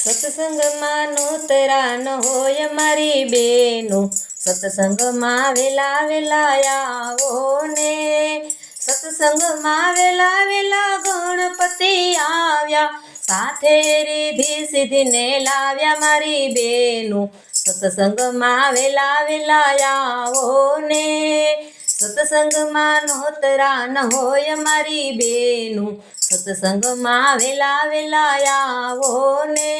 સત્સંગમાં નોતરા ન હોય મારી બેનો, સત્સંગમાં વેલા વેલા આવો ને. સત્સંગમાં વેલા વેલા ગણપતિ આવ્યા, સાથે રીધિ સિદ્ધિને લાવ્યા મારી બેનો, સત્સંગમાં વેલા વેલા આવો ને. સત્સંગમાં નોતરા ન હોય મારી બેનો, સત્સંગમાં વેલા વેલા આવો ને.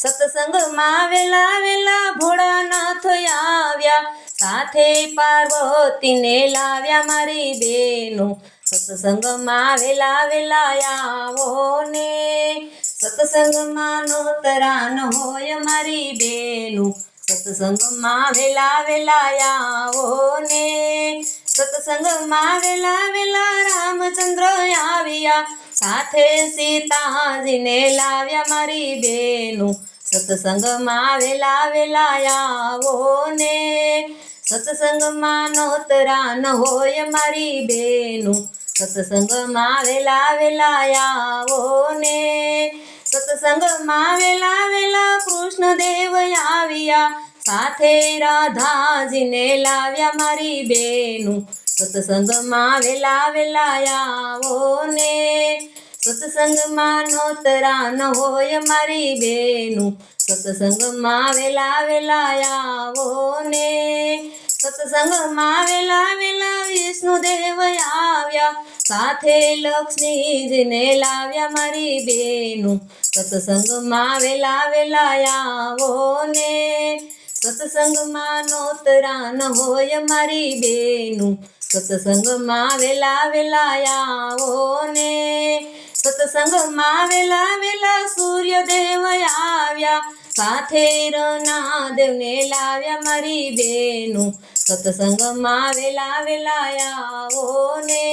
સત્સંગમાં વેલા વેલા ભોળાનાથ આવ્યા, સાથે પાર્વતીને લાવ્યા મારી બેનો, સત્સંગમાં વેલા વેલા આવો ને. સત્સંગમાં નોતરા ન હોય મારી બેનો, સત્સંગમાં વેલા વેલા આવો ને. સત્સંગમાં વેલા વેલા રામચંદ્ર આવ્યા, સાથે સીતાજીને લાવ્યા મારી બેનો, સત્સંગમાં વેલા વેલા આવો ને. સત્સંગમાં નોતરા ન હોય મારી બેનો, સત્સંગમાં વેલા વેલા આવો ને. સત્સંગમાં વેલા વેલા કૃષ્ણદેવ આવ્યા, સાથે રાધાજીને લાવ્યા મારી બેનો, સત્સંગમાં વેલા વેલા આવો ને. સત્સંગમાં નોતરા ન હોય મારી બેનો, સત્સંગમાં વેલા વેલા આવો ને. સત્સંગમાં વેલા વેલા વિષ્ણુદેવ આવ્યા, સાથે લક્ષ્મીજીને લાવ્યા મારી બેનો, સત્સંગમાં વેલા વેલા આવો ને. સત્સંગમાં નોતરા ન હોય મારી બેનો, સત્સંગમાં વેલા વેલા આવો ને. સત્સંગમાં વેલા વેલા સૂર્યદેવ આવ્યા, સાથે રનાદેવને લાવ્યા મારી બેનો, સત્સંગમાં વેલા વેલા આવો ને.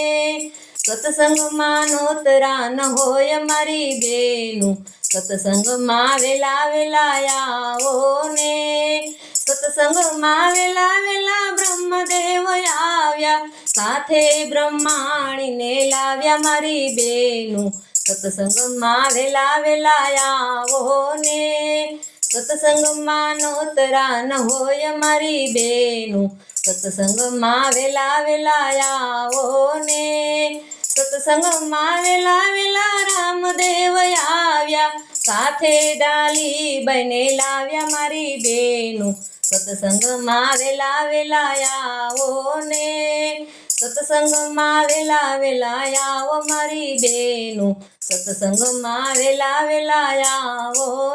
સત્સંગમાં નોતરા ન હોય મારી બેનો, સત્સંગમાં વેલા વેલા આવો ને. સત્સંગમાં વેલા વેલા બ્રહ્મદેવ આવ્યા, સાથે બ્રહ્માણીને લાવ્યા મારી બેનો, સત્સંગમાં વેલા વેલા આવો ને. સત્સંગમાં નોતરા ન હોય મારી બેનો, સત્સંગમાં વેલા વેલા આવો ને. સત્સંગમાં વેલા વેલા રામદેવ આવ્યા, સાથે ડાલીબાઈને લાવ્યા મારી બેનો, સત્સંગમાં વેલા વેલા આવો ને. સત્સંગમાં વેલા વેલા આવો મારી બેનો, સત્સંગમાં વેલા વેલા આવો